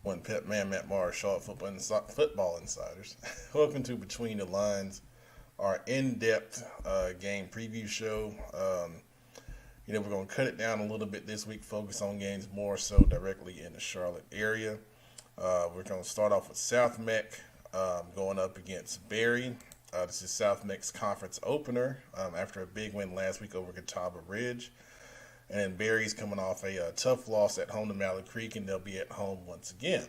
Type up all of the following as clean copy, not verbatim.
One Pet Man, Matt Morris, Charlotte Football Insiders. Welcome to Between the Lines, our in-depth game preview show. We're going to cut it down a little bit this week, focus on games more so directly in the Charlotte area. We're going to start off with South Meck going up against Berry. This is South Meck's conference opener after a big win last week over Catawba Ridge. And Berry's coming off a tough loss at home to Mallard Creek, and they'll be at home once again.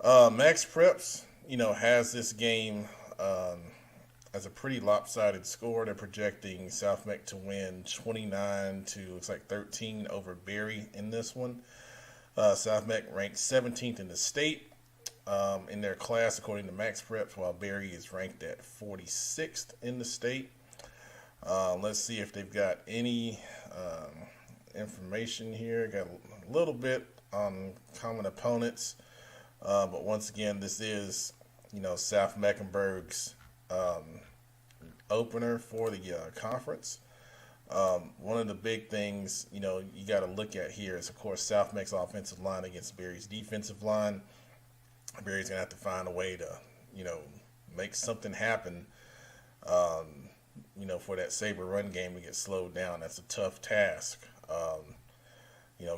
Max Preps, has this game as a pretty lopsided score. They're projecting South Meck to win 29 to looks like 13 over Berry in this one. South Meck ranked 17th in the state in their class according to Max Preps, while Berry is ranked at 46th in the state. Let's see if they've got any information here. Got a little bit on common opponents, but once again, this is South Mecklenburg's opener for the conference. One of the big things you got to look at here is, of course, South Meck's offensive line against Berry's defensive line. Berry's gonna have to find a way to make something happen. For that Sabre run game to get slowed down. That's a tough task.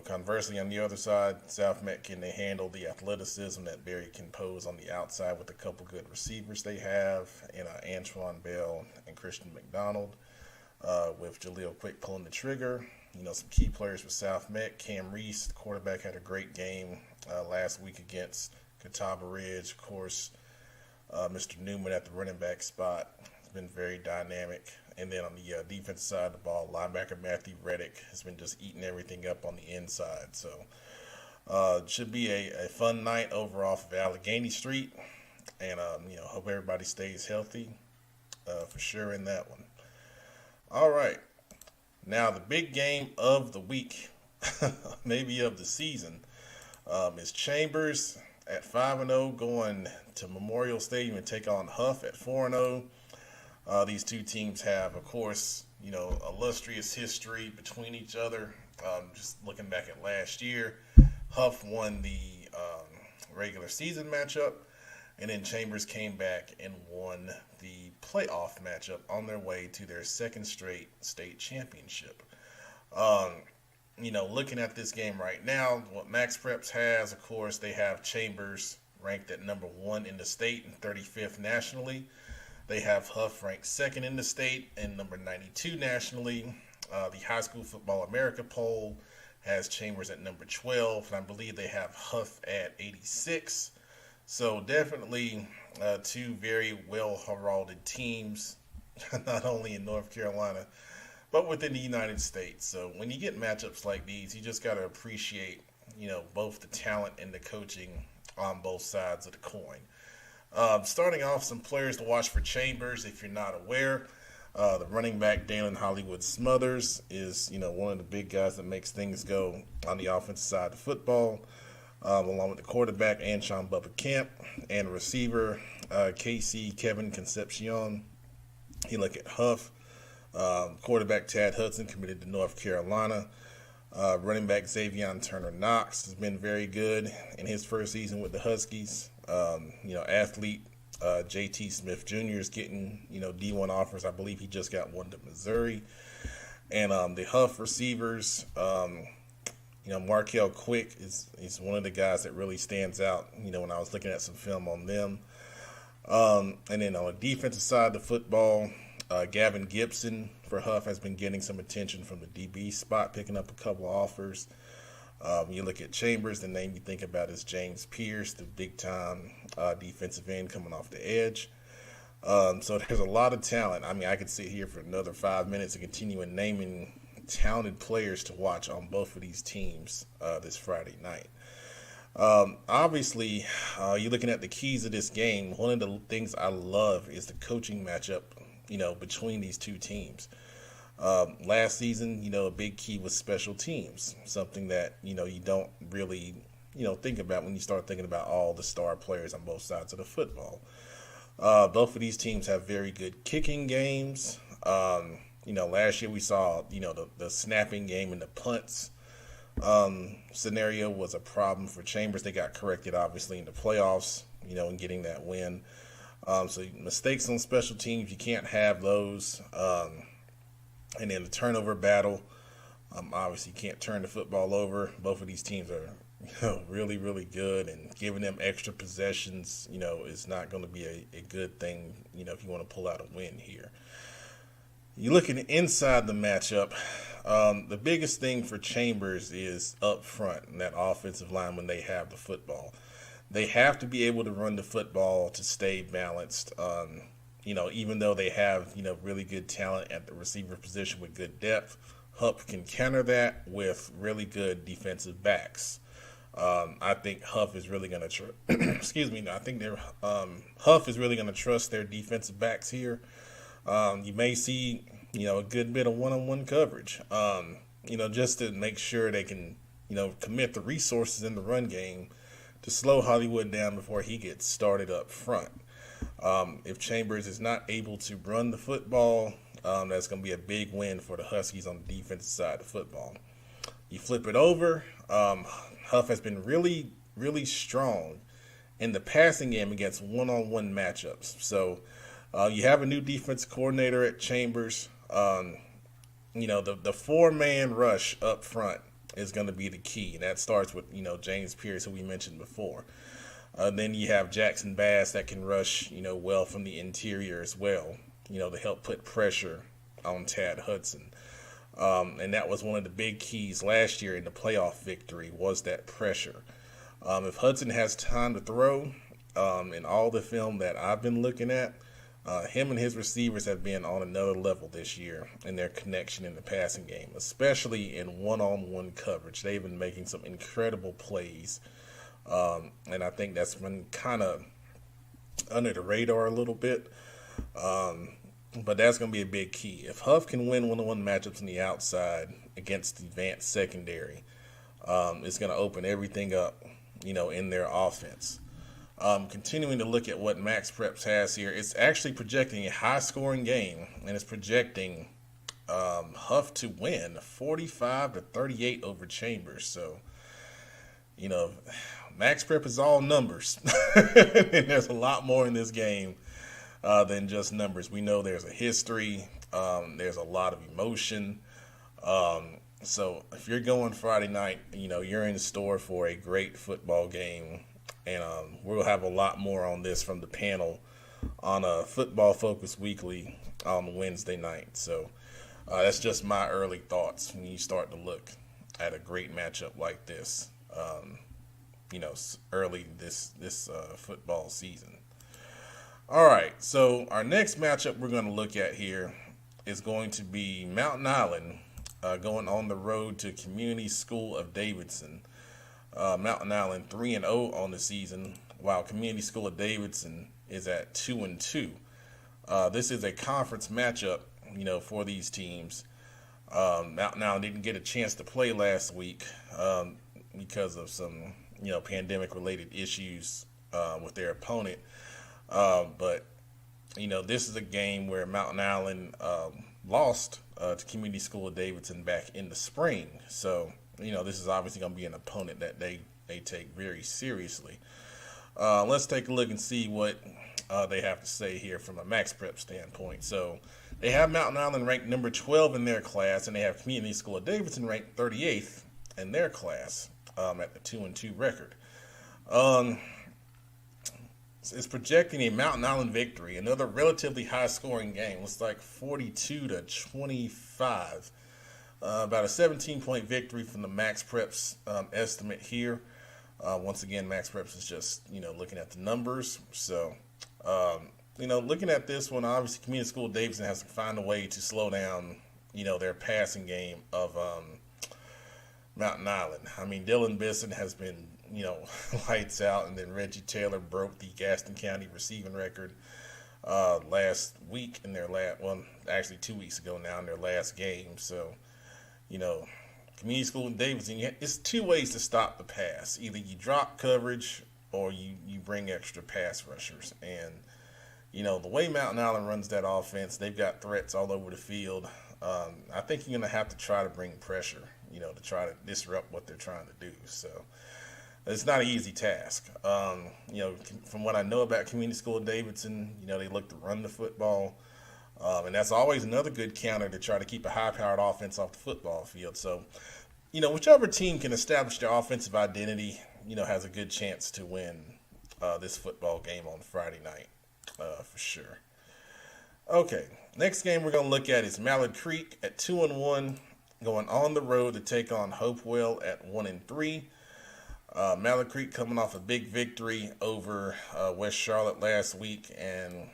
Conversely, on the other side, South Meck, can they handle the athleticism that Berry can pose on the outside with a couple good receivers they have, Antoine Bell and Christian McDonald, with Jaleel Quick pulling the trigger. Some key players for South Meck. Cam Reese, the quarterback, had a great game last week against Catawba Ridge. Of course, Mr. Newman at the running back spot has been very dynamic. And then on the defensive side of the ball, linebacker Matthew Reddick has been just eating everything up on the inside. So it should be a fun night over off of Allegheny Street. And, hope everybody stays healthy for sure in that one. All right. Now, the big game of the week, maybe of the season, is Chambers at 5-0 going to Memorial Stadium and take on Huff at 4-0. These two teams have, of course, illustrious history between each other. Just looking back at last year, Huff won the regular season matchup, and then Chambers came back and won the playoff matchup on their way to their second straight state championship. Looking at this game right now, what Max Preps has, of course, they have Chambers ranked at number 1 in the state and 35th nationally. They have Huff ranked 2nd in the state and number 92 nationally. The High School Football America poll has Chambers at number 12, and I believe they have Huff at 86. So definitely two very well-heralded teams, not only in North Carolina, but within the United States. So when you get matchups like these, you just got to appreciate, both the talent and the coaching on both sides of the coin. Starting off, some players to watch for Chambers, if you're not aware. The running back, Dalen Hollywood Smothers, is, one of the big guys that makes things go on the offensive side of football, along with the quarterback, Anshawn Bubba Camp, and receiver, KC Kevin Concepcion. You look at Huff. Quarterback Tad Hudson committed to North Carolina. Running back Xavion Turner Knox has been very good in his first season with the Huskies. Athlete JT Smith Jr. is getting, D1 offers. I believe he just got one to Missouri. And the Huff receivers, Markel Quick is one of the guys that really stands out, when I was looking at some film on them. And then on the defensive side of the football, Gavin Gibson for Huff has been getting some attention from the DB spot, picking up a couple of offers. You look at Chambers, the name you think about is James Pierce, the big-time defensive end coming off the edge. So there's a lot of talent. I mean, I could sit here for another 5 minutes and continue naming talented players to watch on both of these teams this Friday night. Obviously, you're looking at the keys of this game. One of the things I love is the coaching matchup, between these two teams. Last season, a big key was special teams, something that, you don't really, think about when you start thinking about all the star players on both sides of the football. Both of these teams have very good kicking games. Last year we saw, the snapping game and the punts scenario was a problem for Chambers. They got corrected, obviously, in the playoffs, in getting that win. So mistakes on special teams, you can't have those. And then the turnover battle, obviously you can't turn the football over. Both of these teams are really, really good, and giving them extra possessions, is not going to be a good thing, if you want to pull out a win here. You look at inside the matchup, the biggest thing for Chambers is up front in that offensive line when they have the football. They have to be able to run the football to stay balanced. Even though they have, really good talent at the receiver position with good depth, Huff can counter that with really good defensive backs. I think Huff is really going to excuse me. I think Huff is really going to trust their defensive backs here. You may see, a good bit of one-on-one coverage, just to make sure they can, commit the resources in the run game to slow Hollywood down before he gets started up front. If Chambers is not able to run the football, that's going to be a big win for the Huskies on the defensive side of the football. You flip it over, Huff has been really, really strong in the passing game against one-on-one matchups. So you have a new defense coordinator at Chambers. The four-man rush up front is going to be the key. And that starts with, James Pierce, who we mentioned before. Then you have Jackson Bass that can rush, well from the interior as well, to help put pressure on Tad Hudson. And that was one of the big keys last year in the playoff victory, was that pressure. If Hudson has time to throw, in all the film that I've been looking at, him and his receivers have been on another level this year in their connection in the passing game, especially in one-on-one coverage. They've been making some incredible plays, and I think that's been kind of under the radar a little bit. But that's going to be a big key. If Huff can win one-on-one matchups on the outside against the advanced secondary, it's going to open everything up, in their offense. Continuing to look at what Max Preps has here, it's actually projecting a high-scoring game, and it's projecting Huff to win 45-38 over Chambers. So, Max Prep is all numbers, and there's a lot more in this game than just numbers. We know there's a history, there's a lot of emotion. So if you're going Friday night, you're in store for a great football game. And we'll have a lot more on this from the panel on a Football Focus Weekly on Wednesday night. So that's just my early thoughts when you start to look at a great matchup like this, early this football season. All right, so our next matchup we're going to look at here is going to be Mountain Island going on the road to Community School of Davidson. Mountain Island 3-0 on the season, while Community School of Davidson is at 2-2. This is a conference matchup, for these teams. Mountain Island didn't get a chance to play last week because of some, pandemic-related issues with their opponent. But this is a game where Mountain Island lost to Community School of Davidson back in the spring. So, this is obviously going to be an opponent that they take very seriously. Let's take a look and see what they have to say here from a Max Prep standpoint. So they have Mountain Island ranked number 12 in their class, and they have Community School of Davidson ranked 38th in their class at the 2-2 record. It's projecting a Mountain Island victory, another relatively high-scoring game. Looks like 42-25. About a 17-point victory from the Max Preps estimate here. Once again, Max Preps is just, looking at the numbers. So, looking at this one, obviously Community School of Davidson has to find a way to slow down, their passing game of Mountain Island. I mean, Dylan Bisson has been, lights out, and then Reggie Taylor broke the Gaston County receiving record last week in their actually 2 weeks ago now in their last game. So, Community School in Davidson, it's two ways to stop the pass. Either you drop coverage or you bring extra pass rushers. And, the way Mountain Island runs that offense, they've got threats all over the field. I think you're going to have to try to bring pressure, to try to disrupt what they're trying to do. So it's not an easy task. From what I know about Community School Davidson, they look to run the football. And that's always another good counter to try to keep a high-powered offense off the football field. So, whichever team can establish their offensive identity, has a good chance to win this football game on Friday night, for sure. Okay, next game we're going to look at is Mallard Creek at 2-1, going on the road to take on Hopewell at 1-3. Mallard Creek coming off a big victory over West Charlotte last week, and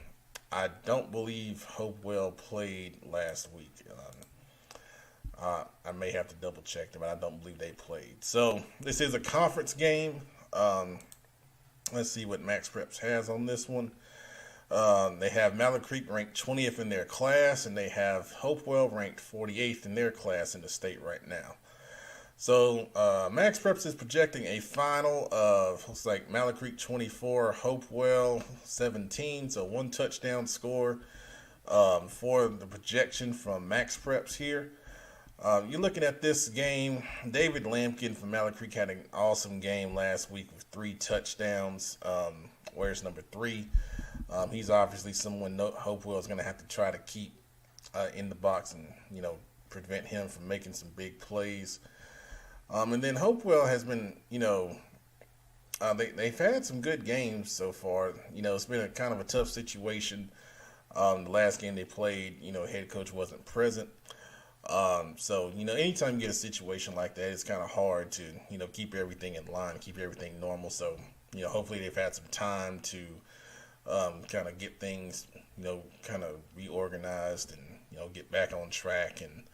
I don't believe Hopewell played last week. I may have to double check them, but I don't believe they played. So this is a conference game. Let's see what Max Preps has on this one. They have Mallard Creek ranked 20th in their class, and they have Hopewell ranked 48th in their class in the state right now. So Max Preps is projecting a final of, looks like Mallard Creek 24, Hopewell 17, so one touchdown score for the projection from Max Preps here. You're looking at this game. David Lampkin from Mallard Creek had an awesome game last week with 3 touchdowns. Where's number 3? He's obviously someone Hopewell is going to have to try to keep in the box and, prevent him from making some big plays. And then Hopewell has been, they've had some good games so far. It's been a kind of a tough situation. The last game they played, head coach wasn't present. So, anytime you get a situation like that, it's kind of hard to, keep everything in line, keep everything normal. So, hopefully they've had some time to kind of get things, kind of reorganized and, get back on track. And,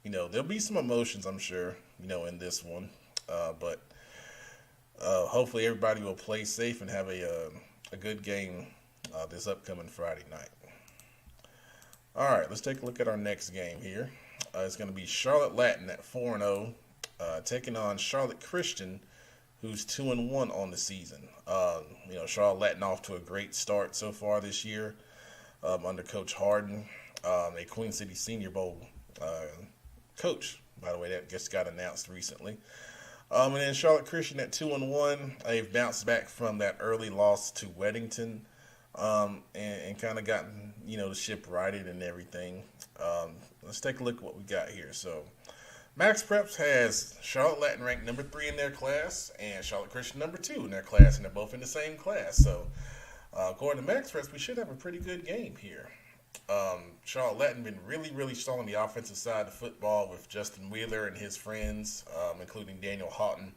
there'll be some emotions, I'm sure, in this one. But hopefully everybody will play safe and have a good game this upcoming Friday night. All right, let's take a look at our next game here. It's going to be Charlotte Latin at 4-0, taking on Charlotte Christian, who's 2-1 on the season. Charlotte Latin off to a great start so far this year under Coach Harden, a Queen City Senior Bowl coach, by the way, that just got announced recently. And then Charlotte Christian at 2-1, they've bounced back from that early loss to Weddington. And kind of gotten, the ship righted and everything. Let's take a look at what we got here. So, Max Preps has Charlotte Latin ranked number 3 in their class and Charlotte Christian number 2 in their class, and they're both in the same class. So, according to Max Preps, we should have a pretty good game here. Charlotte Latin been really, really strong on the offensive side of football with Justin Wheeler and his friends, including Daniel Houghton,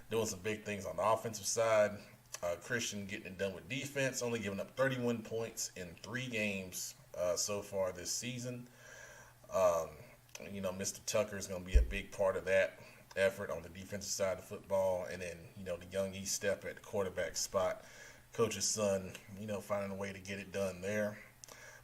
doing some big things on the offensive side. Christian getting it done with defense, only giving up 31 points in 3 games so far this season. Mr. Tucker is going to be a big part of that effort on the defensive side of football. And then, the young East Step at the quarterback spot. Coach's son, finding a way to get it done there.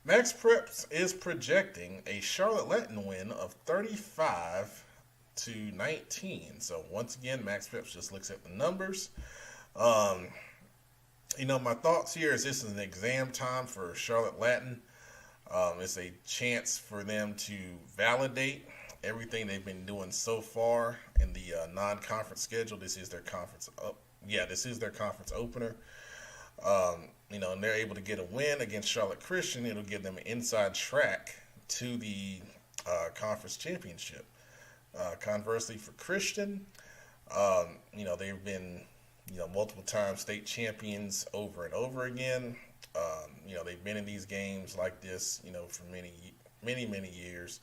Max Preps is projecting a Charlotte Latin win of 35-19. So, once again, Max Preps just looks at the numbers. My thoughts here is this is an exam time for Charlotte Latin. It's a chance for them to validate everything they've been doing so far in the non-conference schedule. This is their conference. This is their conference opener. And they're able to get a win against Charlotte Christian. It'll give them an inside track to the conference championship. Conversely, for Christian, they've been multiple time state champions over and over again. They've been in these games like this, for many years.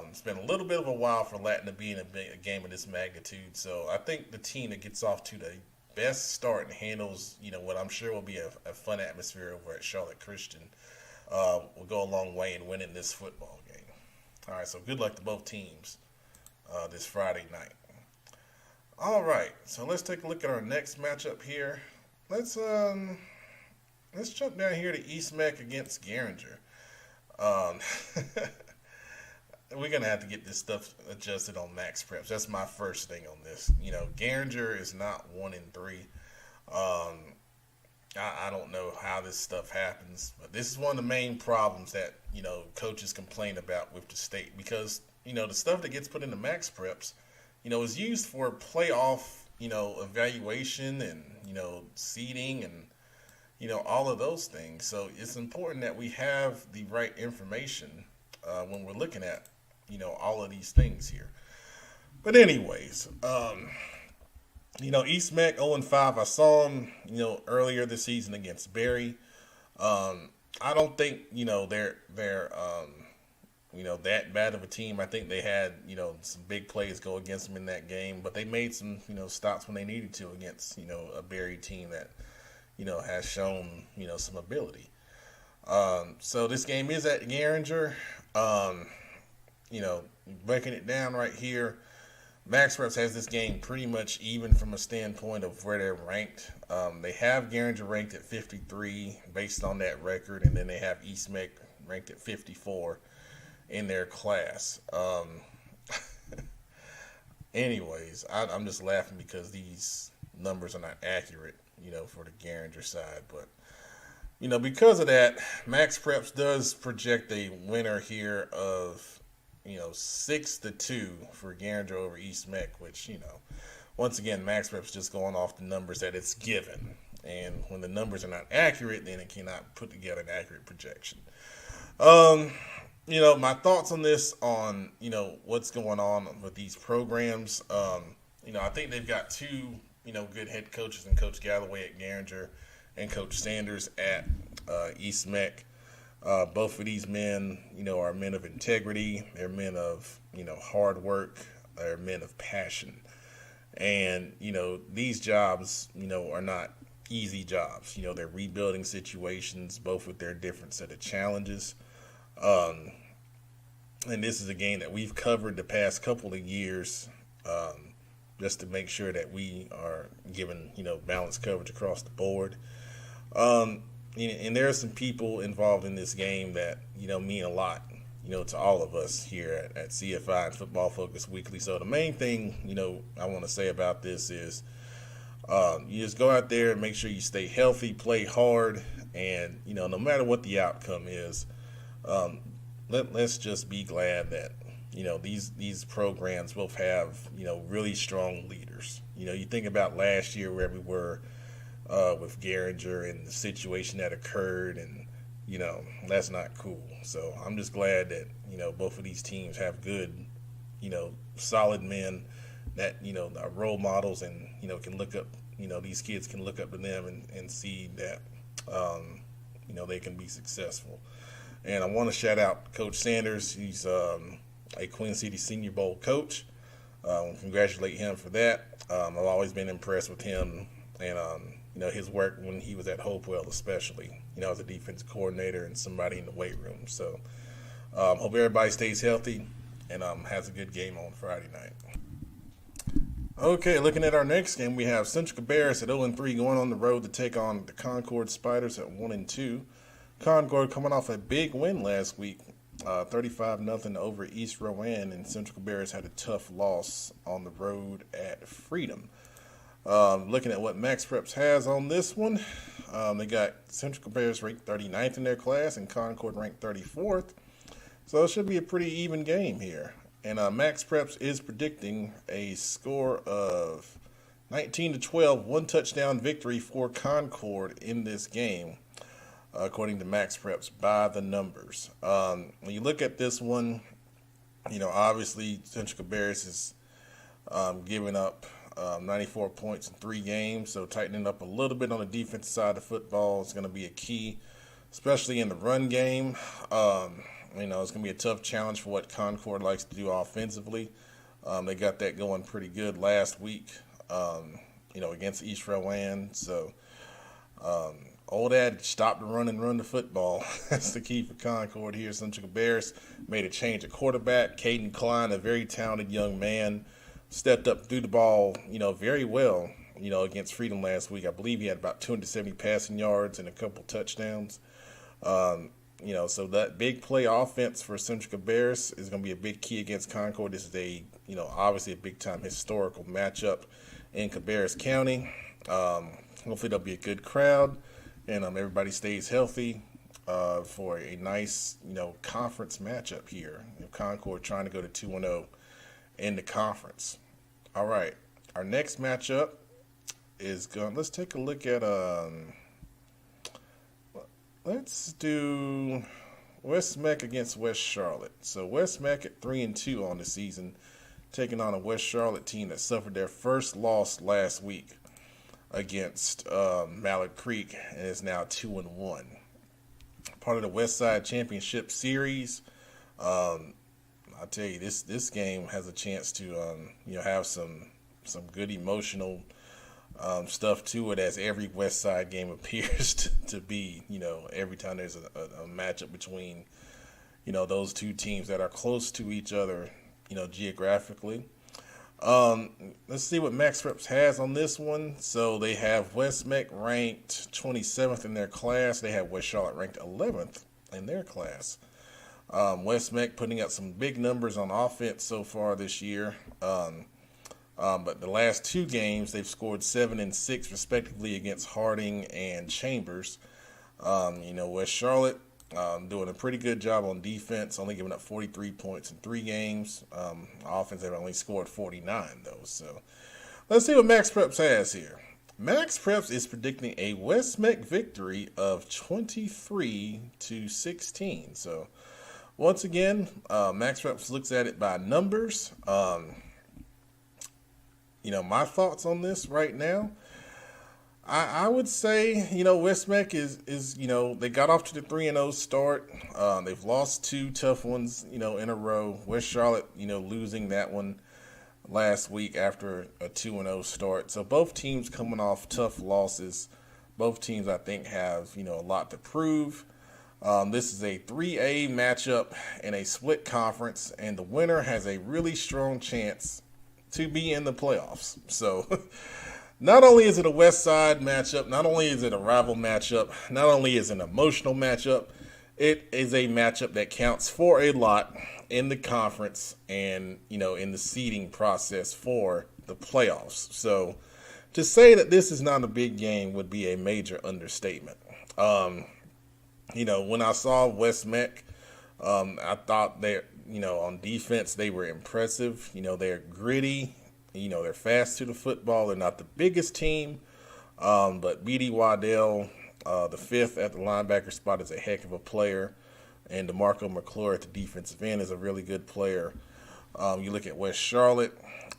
It's been a little bit of a while for Latin to be in a game of this magnitude. So I think the team that gets off to the best start and handles, what I'm sure will be a fun atmosphere over at Charlotte Christian will go a long way in winning this football game. All right, so good luck to both teams this Friday night. All right, so let's take a look at our next matchup here. Let's jump down here to East Meck against Garinger. We're going to have to get this stuff adjusted on Max Preps. That's my first thing on this. Garinger is not 1-3. I don't know how this stuff happens, but this is one of the main problems that, coaches complain about with the state, because the stuff that gets put into max preps, is used for playoff, evaluation and, seeding and, all of those things. So it's important that we have the right information when we're looking at, all of these things here. But anyways, East Mac 0-5. I saw them, earlier this season against Barry. I don't think, they're that bad of a team. I think they had, some big plays go against them in that game, but they made some, stops when they needed to against, a Barry team that, has shown, some ability. So this game is at Garinger. Breaking it down right here, MaxPreps has this game pretty much even from a standpoint of where they're ranked. They have Garinger ranked at 53 based on that record, and then they have East Mac ranked at 54 in their class. Anyways, I'm just laughing because these numbers are not accurate, for the Garinger side. But, because of that, MaxPreps does project a winner here of 6-2 for Garinger over East Mac, which, once again, MaxPreps just going off the numbers that it's given. And when the numbers are not accurate, then it cannot put together an accurate projection. My thoughts on this, on, what's going on with these programs. I think they've got two, good head coaches, and Coach Galloway at Garinger and Coach Sanders at East Mac. Both of these men, are men of integrity. They're men of, hard work. They're men of passion. And, these jobs, are not easy jobs. They're rebuilding situations, both with their different set of challenges. And this is a game that we've covered the past couple of years, just to make sure that we are given, balanced coverage across the board. And there are some people involved in this game that, mean a lot, to all of us here at CFI and Football Focus Weekly. So the main thing, I want to say about this is you just go out there and make sure you stay healthy, play hard, and, no matter what the outcome is, let's just be glad that, these programs both have, really strong leaders. You think about last year where we were with Garinger and the situation that occurred, and that's not cool. So I'm just glad that both of these teams have good, solid men that are role models, and can look up, these kids can look up to them and see that they can be successful. And I want to shout out Coach Sanders. He's a Queen City Senior Bowl coach. Congratulate him for that. I've always been impressed with him and his work when he was at Hopewell, especially, as a defense coordinator and somebody in the weight room. So hope everybody stays healthy and has a good game on Friday night. Okay, looking at our next game, we have Central Cabarrus at 0-3 going on the road to take on the Concord Spiders at 1-2. Concord coming off a big win last week, 35-0 over East Rowan, and Central Cabarrus had a tough loss on the road at Freedom. Looking at what MaxPreps has on this one, they got Central Cabarrus ranked 39th in their class and Concord ranked 34th. So it should be a pretty even game here. And MaxPreps is predicting a score of 19-12, one touchdown victory for Concord in this game, according to MaxPreps by the numbers. When you look at this one, obviously Central Cabarrus is giving up 94 points in 3 games, so tightening up a little bit on the defensive side of football is going to be a key, especially in the run game. It's going to be a tough challenge for what Concord likes to do offensively. They got that going pretty good last week, against East Rowan. So, old adage, stop the run and run the football. That's the key for Concord here. Central Cabarrus made a change at quarterback. Caden Klein, a very talented young man, stepped up, threw the ball, very well, against Freedom last week. I believe he had about 270 passing yards and a couple touchdowns. So that big play offense for Central Cabarrus is going to be a big key against Concord. This is obviously a big-time historical matchup in Cabarrus County. Hopefully there'll be a good crowd and everybody stays healthy. for a nice, conference matchup here. Concord trying to go to 2-0 in the conference. All right, our next matchup is going. Let's take a look at. Let's do West Meck against West Charlotte. So West Meck at 3-2 on the season, taking on a West Charlotte team that suffered their first loss last week against Mallard Creek and is now 2-1. Part of the West Side Championship Series. I'll tell you, this game has a chance to have some good emotional stuff to it, as every West Side game appears to be. Every time there's a matchup between those two teams that are close to each other, geographically. Let's see what Max Preps has on this one. So they have West Meck ranked 27th in their class. They have West Charlotte ranked 11th in their class. West Meck putting up some big numbers on offense so far this year. But the last two games, they've scored 7 and 6 respectively against Harding and Chambers. West Charlotte doing a pretty good job on defense, only giving up 43 points in 3 games. Offense, they've only scored 49, though. So let's see what Max Preps has here. Max Preps is predicting a West Meck victory of 23-16. So once again, Max Preps looks at it by numbers. My thoughts on this right now, I would say, West Meck is they got off to the 3-0 start. They've lost 2 tough ones, in a row. West Charlotte, losing that one last week after a 2-0 start. So both teams coming off tough losses. Both teams, I think, have, a lot to prove. This is a 3A matchup in a split conference, and the winner has a really strong chance to be in the playoffs. So not only is it a West Side matchup, not only is it a rival matchup, not only is it an emotional matchup, it is a matchup that counts for a lot in the conference and, in the seeding process for the playoffs. So to say that this is not a big game would be a major understatement. When I saw West Meck, I thought they, on defense, they were impressive. They're gritty. They're fast to the football. They're not the biggest team. But B.D. Waddell, the 5th at the linebacker spot, is a heck of a player. And DeMarco McClure at the defensive end is a really good player. You look at West Charlotte,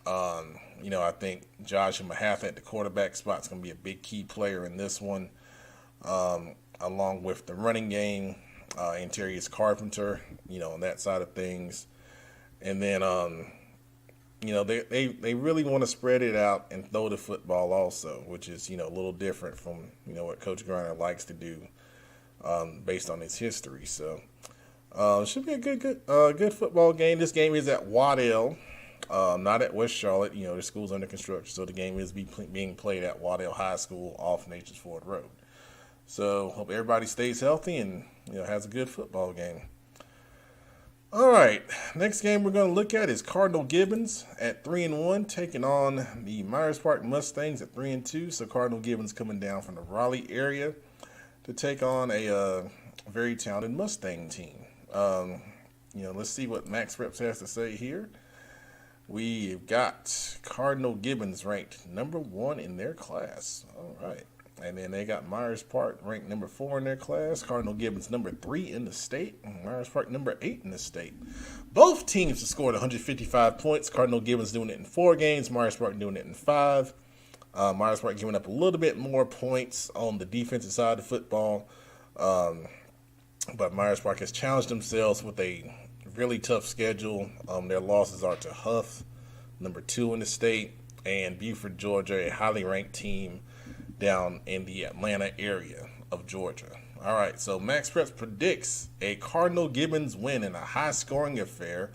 I think Joshua Mahath at the quarterback spot is going to be a big key player in this one, along with the running game. Interior's Carpenter, on that side of things. And then, they really want to spread it out and throw the football also, which is, a little different from, what Coach Griner likes to do based on his history. So it should be a good football game. This game is at Waddell, not at West Charlotte. The school's under construction, so the game is being played at Waddell High School off Nature's Ford Road. So hope everybody stays healthy and has a good football game. All right, next game we're going to look at is Cardinal Gibbons at 3-1, taking on the Myers Park Mustangs at 3-2. So Cardinal Gibbons coming down from the Raleigh area to take on a very talented Mustang team. Let's see what Max Preps has to say here. We've got Cardinal Gibbons ranked number 1 in their class. All right. And then they got Myers Park ranked number 4 in their class. Cardinal Gibbons number 3 in the state. And Myers Park number 8 in the state. Both teams have scored 155 points. Cardinal Gibbons doing it in 4 games. Myers Park doing it in 5. Myers Park giving up a little bit more points on the defensive side of football. But Myers Park has challenged themselves with a really tough schedule. Their losses are to Huff, number 2 in the state, and Buford, Georgia, a highly ranked team down in the Atlanta area of Georgia. All right, so Max Preps predicts a Cardinal Gibbons win in a high-scoring affair,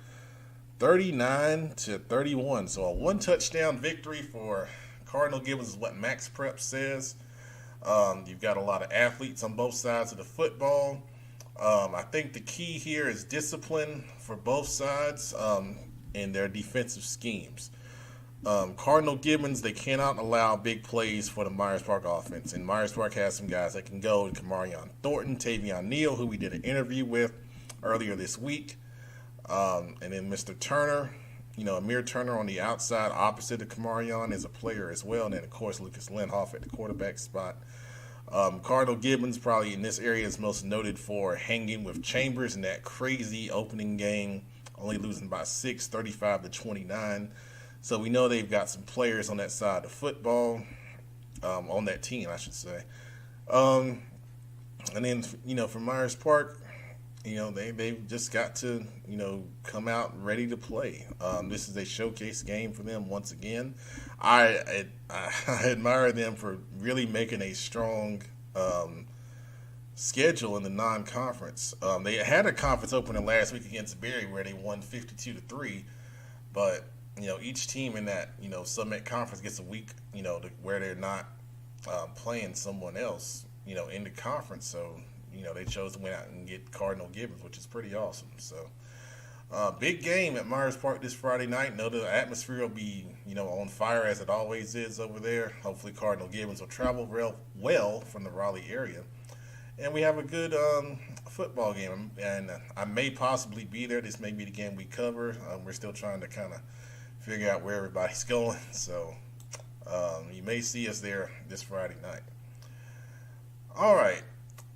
39-31. So a 1-touchdown victory for Cardinal Gibbons is what Max Preps says. You've got a lot of athletes on both sides of the football. I think the key here is discipline for both sides in their defensive schemes. Cardinal Gibbons, they cannot allow big plays for the Myers Park offense. And Myers Park has some guys that can go. Kamarion Thornton, Tavion Neal, who we did an interview with earlier this week. And then Mr. Turner, Amir Turner on the outside opposite of Kamarion is a player as well. And then, of course, Lucas Lindhoff at the quarterback spot. Cardinal Gibbons probably in this area is most noted for hanging with Chambers in that crazy opening game, only losing by 6, 35-29. So we know they've got some players on that side of football, on that team, I should say. And then, for Myers Park, they've just got to, come out ready to play. This is a showcase game for them once again. I admire them for really making a strong schedule in the non-conference. They had a conference opener last week against Berry where they won 52-3, but each team in that Summit Conference gets a week where they're not playing someone else in the conference. So they chose to win out and get Cardinal Gibbons, which is pretty awesome. So big game at Myers Park this Friday night. Know the atmosphere will be on fire as it always is over there. Hopefully Cardinal Gibbons will travel real well from the Raleigh area. And we have a good football game, and I may possibly be there. This may be the game we cover. We're still trying to kind of figure out where everybody's going. So you may see us there this Friday night. All right.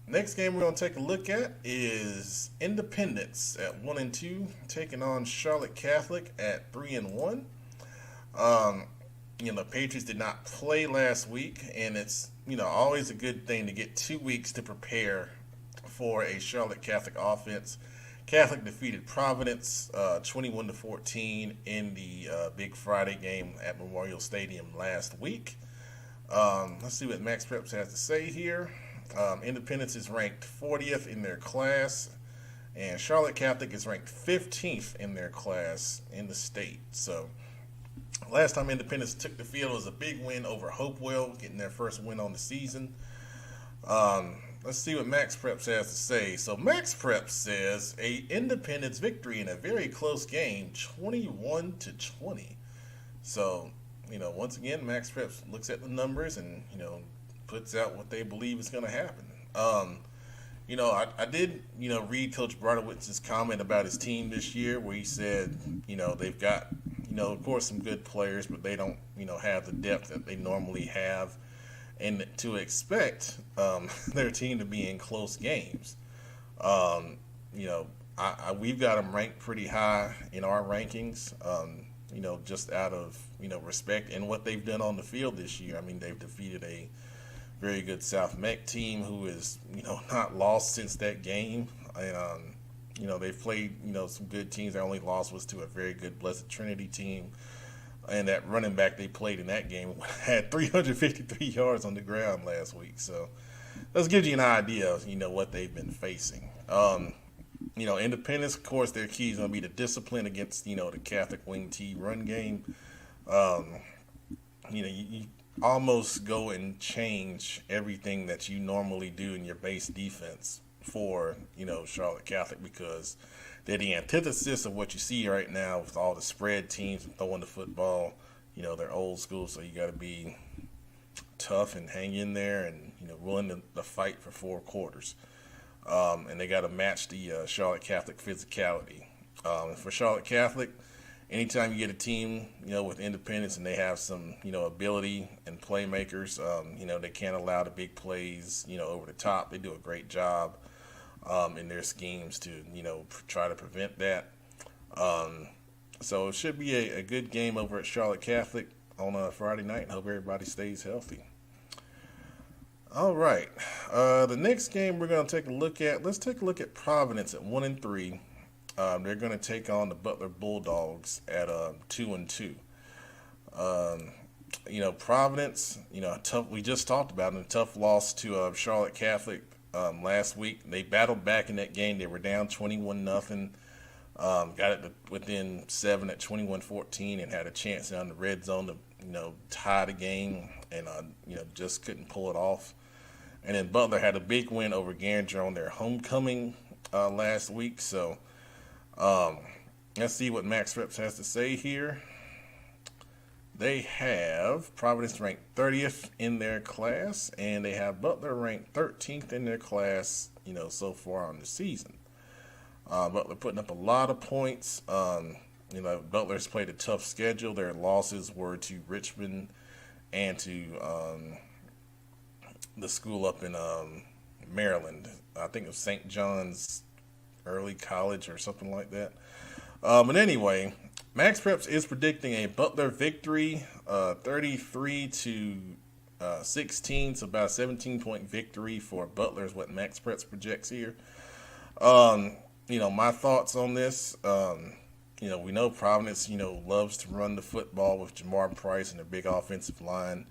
Next game we're going to take a look at is Independence at 1-2, taking on Charlotte Catholic at 3-1. The Patriots did not play last week, and it's always a good thing to get 2 weeks to prepare for a Charlotte Catholic offense. Catholic defeated Providence 21-14 in the Big Friday game at Memorial Stadium last week. Let's see what Max Preps has to say here. Independence is ranked 40th in their class, and Charlotte Catholic is ranked 15th in their class in the state. So last time Independence took the field was a big win over Hopewell, getting their first win on the season. Let's see what Max Preps has to say. So Max Preps says a Independence victory in a very close game, 21-20. So, once again, Max Preps looks at the numbers and, puts out what they believe is going to happen. I did, read Coach Bartowitz's comment about his team this year where he said, they've got, of course, some good players, but they don't, have the depth that they normally have. And to expect their team to be in close games. We've got them ranked pretty high in our rankings, just out of, respect and what they've done on the field this year. I mean, they've defeated a very good South Meck team who is, not lost since that game. And, they've played, some good teams. Their only loss was to a very good Blessed Trinity team. And that running back they played in that game had 353 yards on the ground last week. So that gives you an idea of, what they've been facing. Independence, of course, their key is going to be the discipline against, the Catholic Wing T run game. You almost go and change everything that you normally do in your base defense for, Charlotte Catholic, because they're the antithesis of what you see right now with all the spread teams and throwing the football. They're old school, so you got to be tough and hang in there and, willing to fight for 4 quarters. And they got to match the Charlotte Catholic physicality. For Charlotte Catholic, anytime you get a team, with Independence and they have some, ability and playmakers, they can't allow the big plays, over the top. They do a great job in their schemes to, try to prevent that. So it should be a good game over at Charlotte Catholic on a Friday night, and hope everybody stays healthy. All right. The next game we're going to take a look at, let's take a look at Providence at 1-3. They're going to take on the Butler Bulldogs at 2-2. Providence, tough. We just talked about it, a tough loss to Charlotte Catholic last week. They battled back in that game. They were down 21-0. Got it within 7 at 21-14 and had a chance on the red zone to, tie the game and, just couldn't pull it off. And then Butler had a big win over Garinger on their homecoming last week. So let's see what Max Reps has to say here. they have Providence ranked 30th in their class, and they have Butler ranked 13th in their class, so far on the season. Butler putting up a lot of points. Butler's played a tough schedule. Their losses were to Richmond and to the school up in Maryland. I think it was St. John's Early College or something like that. But anyway, Max Preps is predicting a Butler victory, 33-16, so about a 17-point victory for Butler is what Max Preps projects here. My thoughts on this, we know Providence, loves to run the football with Jamar Price and a big offensive line.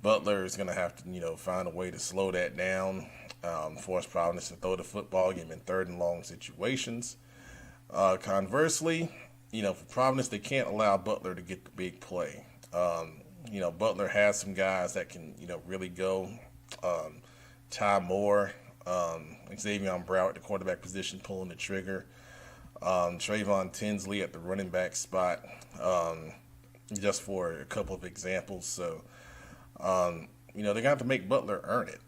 Butler is going to have to, find a way to slow that down, force Providence to throw the football, get them in third and long situations. Conversely, for Providence, they can't allow Butler to get the big play. Butler has some guys that can, really go. Ty Moore, Xavier Brow at the quarterback position, pulling the trigger. Trayvon Tinsley at the running back spot, just for a couple of examples. So, they're going to have to make Butler earn it.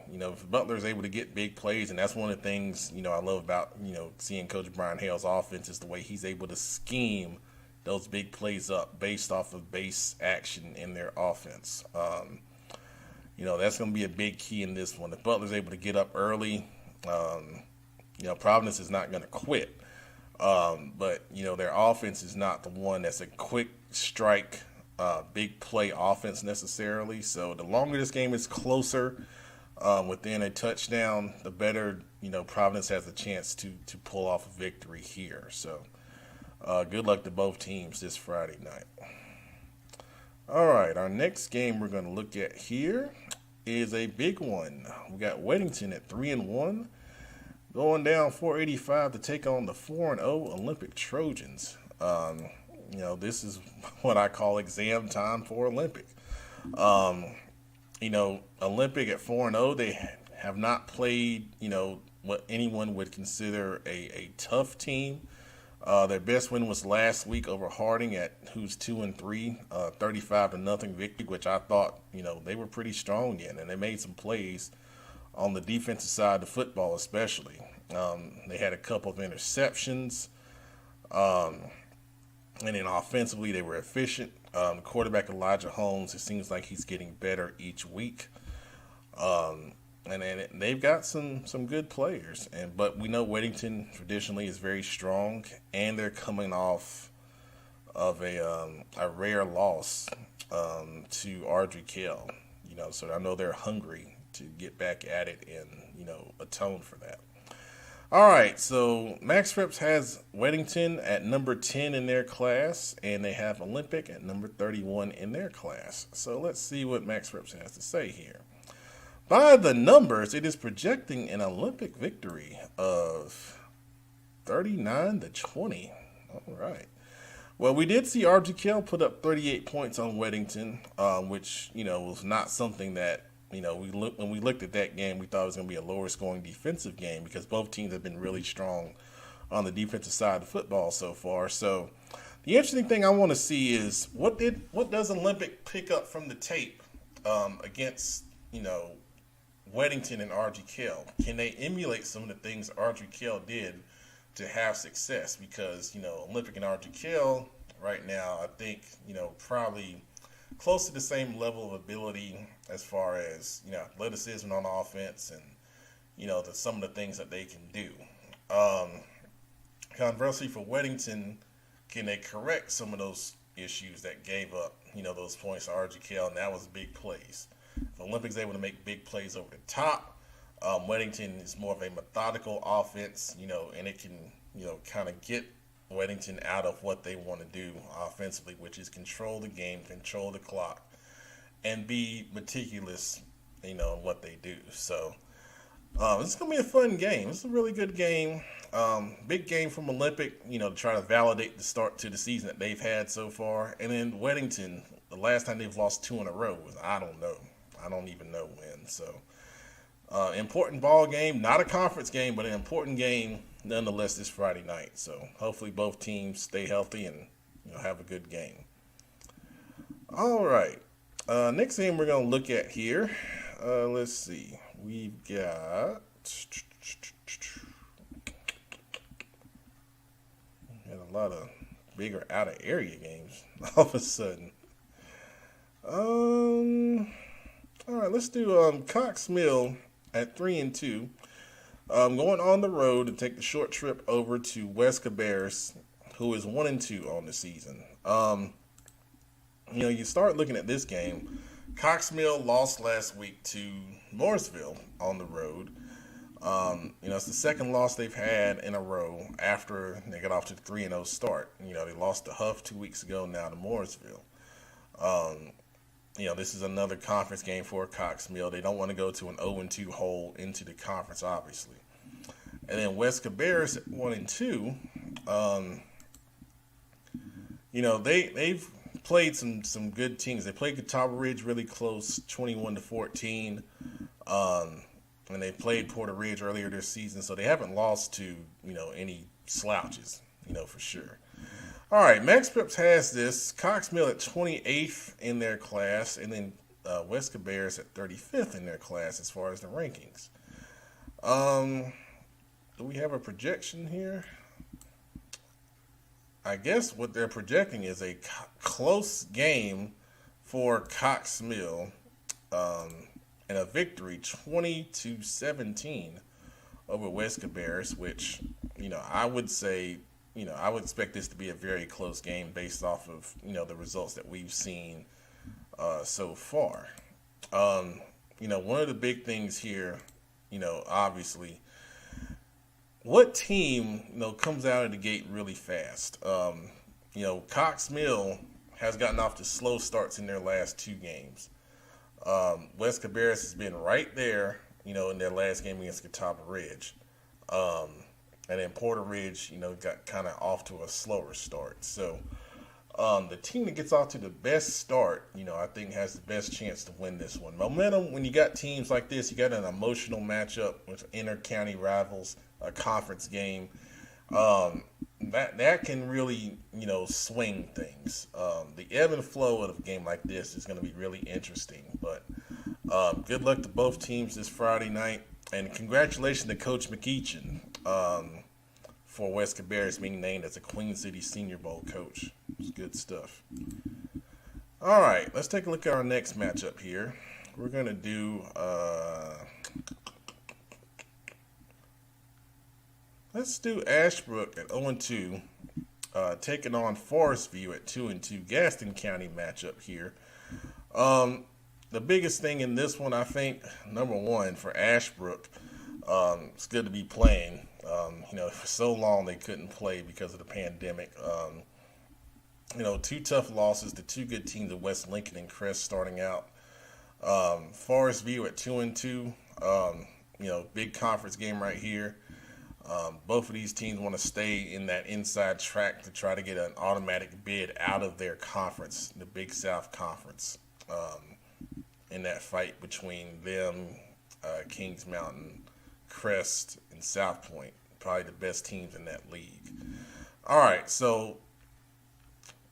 If Butler is able to get big plays, and that's one of the things, I love about, seeing Coach Brian Hale's offense is the way he's able to scheme those big plays up based off of base action in their offense. That's going to be a big key in this one. If Butler's able to get up early, Providence is not going to quit. But their offense is not the one that's a quick strike, big play offense necessarily. So the longer this game is closer, within a touchdown, the better, Providence has a chance to pull off a victory here. So good luck to both teams this Friday night. All right, our next game we're going to look at here is a big one. We got Weddington at 3-1. Going down 485 to take on the 4-0 Olympic Trojans. This is what I call exam time for Olympic. Olympic at 4-0, they have not played, what anyone would consider a tough team. Their best win was last week over Harding who's 2-3, 35-0 victory, which I thought, they were pretty strong in, and they made some plays on the defensive side of the football especially. They had a couple of interceptions, and then offensively they were efficient. Quarterback Elijah Holmes, it seems like he's getting better each week. And then they've got some good players, but we know Weddington traditionally is very strong, and they're coming off of a rare loss to Ardrey Kell. So I know they're hungry to get back at it and atone for that. All right, so Max Preps has Weddington at number 10 in their class, and they have Olympic at number 31 in their class. So let's see what Max Preps has to say here. By the numbers, it is projecting an Olympic victory of 39-20. All right. Well, we did see Ardrey Kell put up 38 points on Weddington, which, was not something that, when we looked at that game, we thought it was going to be a lower scoring defensive game because both teams have been really strong on the defensive side of the football so far. So the interesting thing I want to see is what does Olympic pick up from the tape against, Weddington and Ardrey Kell? Can they emulate some of the things Ardrey Kell did to have success? Because, Olympic and Ardrey Kell right now, I think, probably close to the same level of ability as far as, athleticism on offense and, some of the things that they can do. Conversely, for Weddington, can they correct some of those issues that gave up, those points to Ardrey Kell, and that was big plays. If Olympics able to make big plays over the top, Weddington is more of a methodical offense, and it can, kind of get Weddington out of what they want to do offensively, which is control the game, control the clock, and be meticulous, in what they do. So this is going to be a fun game. It's a really good game. Big game from Olympic, to try to validate the start to the season that they've had so far. And then Weddington, the last time they've lost 2 in a row was, I don't know. I don't even know when. So important ball game, not a conference game, but an important game nonetheless this Friday night. So hopefully both teams stay healthy and have a good game. All right. Next game we're gonna look at here. Let's see. We've got had a lot of bigger out of area games all of a sudden. All right. Let's do Cox Mill at 3-2. Going on the road to take the short trip over to West Cabarrus, who is 1-2 on the season. You start looking at this game. Cox Mill lost last week to Mooresville on the road. It's the second loss they've had in a row after they got off to the 3-0 start. They lost to Huff 2 weeks ago, now to Mooresville. This is another conference game for Cox Mill. They don't want to go to an 0-2 hole into the conference, obviously. And then West Cabarrus at 1-2. They've played some good teams. They played Catawba Ridge really close, 21-14. And they played Porter Ridge earlier this season, so they haven't lost to, any slouches, for sure. All right, Max Preps has this. Cox Mill at 28th in their class, and then West Cabarrus at 35th in their class as far as the rankings. Do we have a projection here? I guess what they're projecting is a close game for Cox Mill, and a victory 20-17 over West Cabarrus, which, I would say, I would expect this to be a very close game based off of, the results that we've seen so far. One of the big things here, obviously, what team, comes out of the gate really fast? Cox Mill has gotten off to slow starts in their last two games. West Cabarrus has been right there, in their last game against Catawba Ridge. And then Porter Ridge, got kind of off to a slower start. So the team that gets off to the best start, I think has the best chance to win this one. Momentum, when you got teams like this, you got an emotional matchup with inter-county rivals, a conference game. That can really, swing things. The ebb and flow of a game like this is going to be really interesting. But good luck to both teams this Friday night. And congratulations to Coach McEachin for West Cabarrus being named as a Queen City Senior Bowl coach. It's good stuff. All right, let's take a look at our next matchup here. We're going to do... let's do Ashbrook at 0-2, taking on Forest View at 2-2. Gaston County matchup here. The biggest thing in this one, I think, number one, for Ashbrook, it's good to be playing. For so long they couldn't play because of the pandemic. Two tough losses to two good teams of West Lincoln and Crest starting out. Forest View at 2-2. Big conference game right here. Both of these teams want to stay in that inside track to try to get an automatic bid out of their conference, the Big South Conference, in that fight between them, Kings Mountain, Crest, and South Point, probably the best teams in that league. All right, so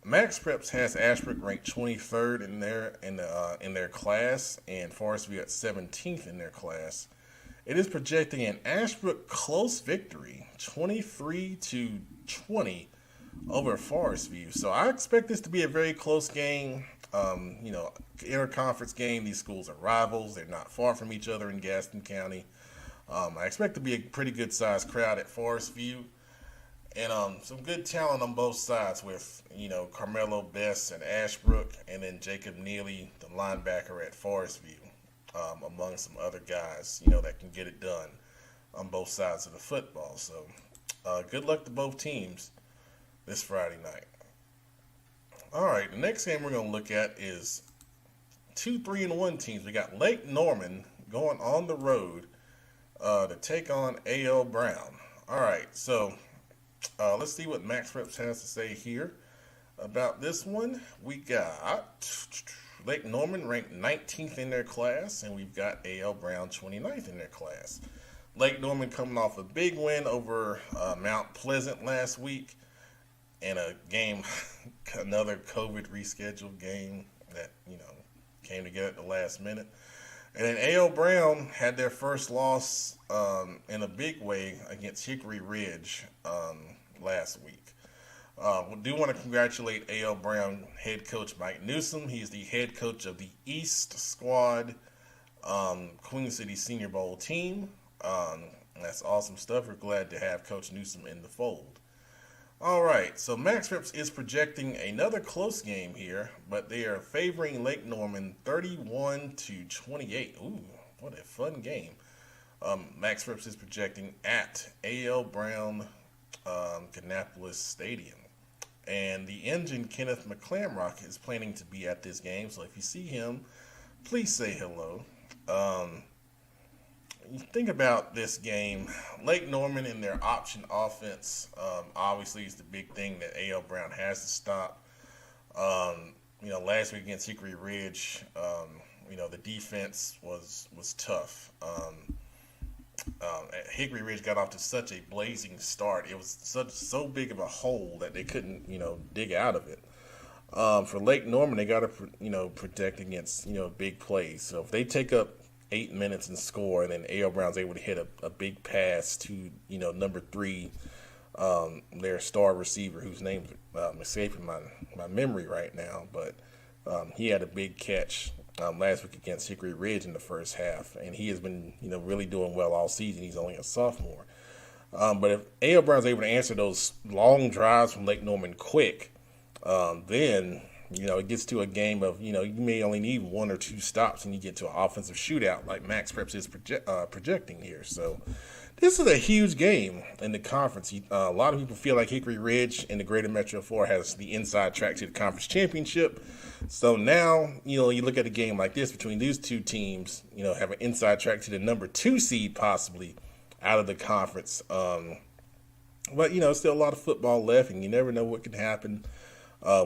Max Preps has Ashbrook ranked 23rd in their class, and Forest View at 17th in their class. It is projecting an Ashbrook close victory, 23-20 over Forest View. So I expect this to be a very close game. Interconference game. These schools are rivals. They're not far from each other in Gaston County. I expect to be a pretty good sized crowd at Forest View. And some good talent on both sides with, Carmelo Best at Ashbrook and then Jacob Neely, the linebacker at Forest View. Among some other guys, that can get it done on both sides of the football. So good luck to both teams this Friday night. All right, the next game we're going to look at is 2 3-1 teams. We got Lake Norman going on the road to take on A.L. Brown. All right, so let's see what Max Preps has to say here about this one. We got Lake Norman ranked 19th in their class, and we've got A.L. Brown 29th in their class. Lake Norman coming off a big win over Mount Pleasant last week, and a game, another COVID rescheduled game. that came together at the last minute. And then A.L. Brown had their first loss in a big way against Hickory Ridge last week. We do want to congratulate A.L. Brown head coach Mike Newsom. He's the head coach of the East Squad Queen City Senior Bowl team. That's awesome stuff. We're glad to have Coach Newsom in the fold. All right, so Max Rips is projecting another close game here, but they are favoring Lake Norman 31-28. Ooh, what a fun game. Max Rips is projecting at A.L. Brown Kannapolis Stadium. And the engine, Kenneth McClamrock, is planning to be at this game, so if you see him, please say hello. You think about this game, Lake Norman and their option offense obviously is the big thing that A.L. Brown has to stop. Last week against Hickory Ridge, the defense was tough. Hickory Ridge got off to such a blazing start. It was so big of a hole that they couldn't, dig out of it. For Lake Norman, they got to, protect against, big plays. So if they take up 8 minutes and score, and then A.L. Brown's able to hit a big pass to, number 3, their star receiver, whose name's escaping my memory right now, but he had a big catch last week against Hickory Ridge in the first half, and he has been, really doing well all season. He's only a sophomore. But if A.L. Brown's able to answer those long drives from Lake Norman quick, then it gets to a game of, you may only need 1 or 2 stops and you get to an offensive shootout like Max Preps is projecting here. So this is a huge game in the conference. A lot of people feel like Hickory Ridge in the Greater Metro 4 has the inside track to the conference championship. So now, you look at a game like this between these two teams, have an inside track to the number 2 seed possibly out of the conference. But, still a lot of football left, and you never know what can happen.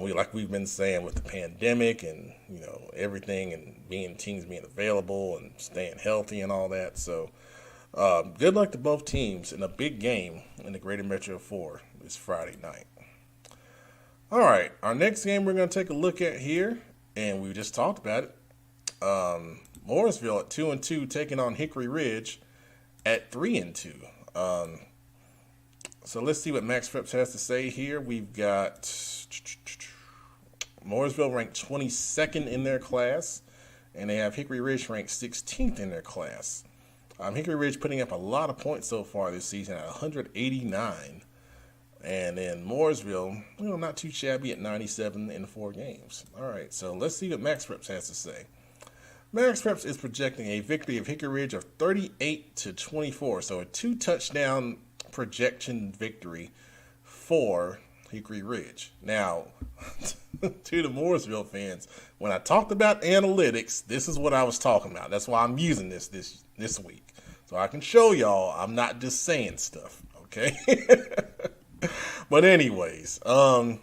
We've been saying with the pandemic and, everything and teams being available and staying healthy and all that. So good luck to both teams in a big game in the Greater Metro 4 this Friday night. All right, our next game we're going to take a look at here, and we just talked about it. Mooresville at 2-2 taking on Hickory Ridge at 3-2. So let's see what Max Preps has to say here. We've got Mooresville ranked 22nd in their class, and they have Hickory Ridge ranked 16th in their class. Hickory Ridge putting up a lot of points so far this season at 189. And then Mooresville, not too shabby at 97 in 4 games. All right, so let's see what Max Preps has to say. Max Preps is projecting a victory of Hickory Ridge of 38-24, so a 2-touchdown projection victory for Hickory Ridge. Now, to the Mooresville fans, when I talked about analytics, this is what I was talking about. That's why I'm using this week. So I can show y'all I'm not just saying stuff, okay? But anyways, I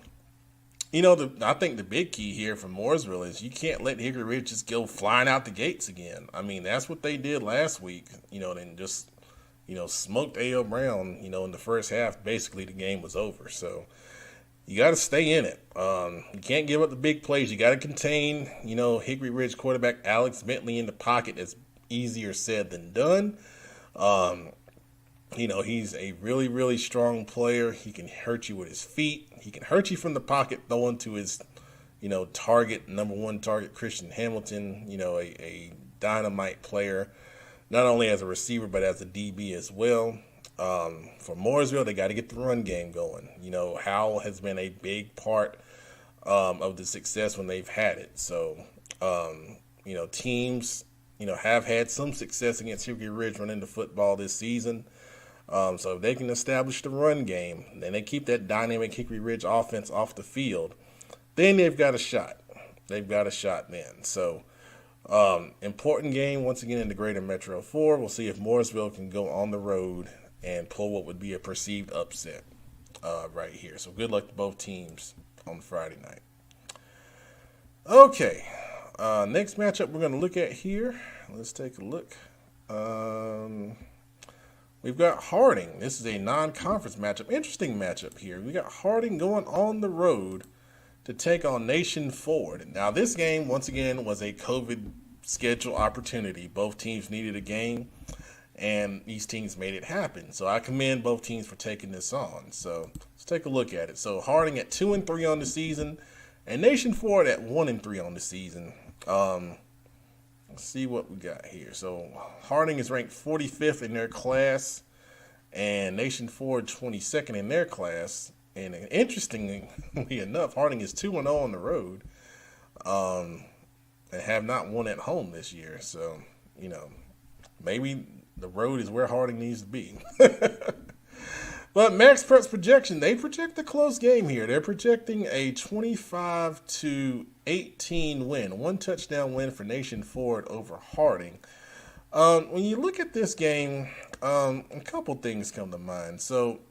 think the big key here for Mooresville is you can't let Hickory Ridge just go flying out the gates again. I mean, that's what they did last week, and just smoked A.L. Brown, in the first half. Basically, the game was over. So you got to stay in it. You can't give up the big plays. You got to contain, Hickory Ridge quarterback Alex Bentley in the pocket. It's easier said than done. He's a really, really strong player. He can hurt you with his feet. He can hurt you from the pocket, throwing to his, number 1 target, Christian Hamilton, a dynamite player, not only as a receiver, but as a DB as well. For Mooresville, they got to get the run game going. Howell has been a big part of the success when they've had it. So, teams, have had some success against Hickory Ridge running the football this season. So if they can establish the run game, then they keep that dynamic Hickory Ridge offense off the field, then they've got a shot. They've got a shot then. So important game once again in the Greater Metro 4. We'll see if Mooresville can go on the road and pull what would be a perceived upset right here. So good luck to both teams on Friday night. Okay, next matchup we're going to look at here. Let's take a look. We've got Harding. This is a non-conference matchup. Interesting matchup here. We got Harding going on the road to take on Nation Ford. Now, this game, once again, was a COVID schedule opportunity. Both teams needed a game, and these teams made it happen. So I commend both teams for taking this on. So let's take a look at it. So Harding at 2-3 on the season, and Nation Ford at 1-3 on the season. Let's see what we got here. So Harding is ranked 45th in their class, and Nation Ford 22nd in their class. And interestingly enough, Harding is 2-0 on the road, and have not won at home this year. So, maybe the road is where Harding needs to be. But Max Prep's projection, they project a close game here. They're projecting a 25-18 win, 1 touchdown win for Nation Ford over Harding. When you look at this game, a couple things come to mind. So,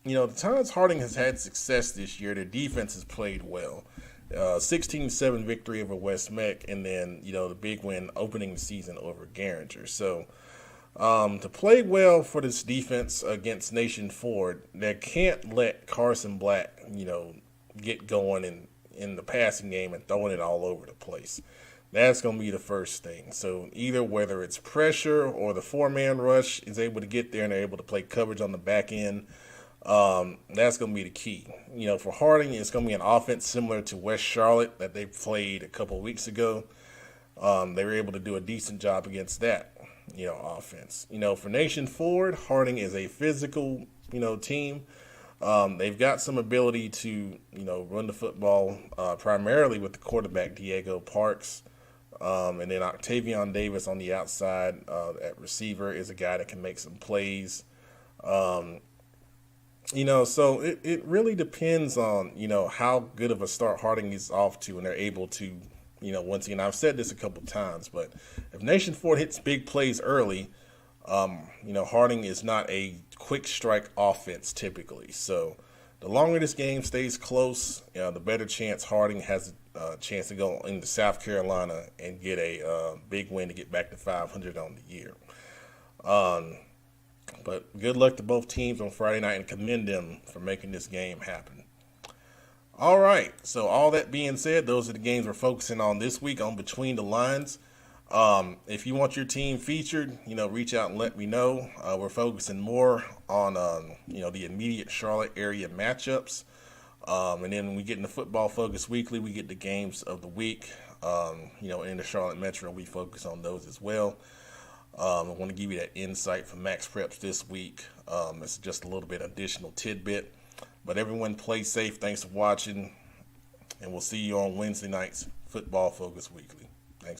the times Harding has had success this year, their defense has played well. 16-7 victory over West Meck, and then, the big win opening the season over Garinger. So, to play well for this defense against Nation Ford, they can't let Carson Black, get going in the passing game and throwing it all over the place. That's going to be the first thing. So either whether it's pressure or the 4-man rush is able to get there and they're able to play coverage on the back end, that's going to be the key. For Harding, it's going to be an offense similar to West Charlotte that they played a couple of weeks ago. They were able to do a decent job against that, offense. For Nation Ford, Harding is a physical, team. They've got some ability to, run the football, primarily with the quarterback, Diego Parks. And then Octavion Davis on the outside at receiver is a guy that can make some plays. So it really depends on, how good of a start Harding is off to and they're able to, once again, I've said this a couple times, but if Nation Ford hits big plays early, Harding is not a quick strike offense typically. So the longer this game stays close, the better chance Harding has a chance to go into South Carolina and get a big win to get back to 500 on the year. But good luck to both teams on Friday night and commend them for making this game happen. All right, so all that being said, those are the games we're focusing on this week on Between the Lines. If you want your team featured, reach out and let me know. We're focusing more on, the immediate Charlotte area matchups. And then when we get into Football Focus Weekly, we get the games of the week. In the Charlotte Metro, we focus on those as well. I want to give you that insight from Max Preps this week. It's just a little bit additional tidbit. But everyone play safe. Thanks for watching. And we'll see you on Wednesday night's Football Focus Weekly.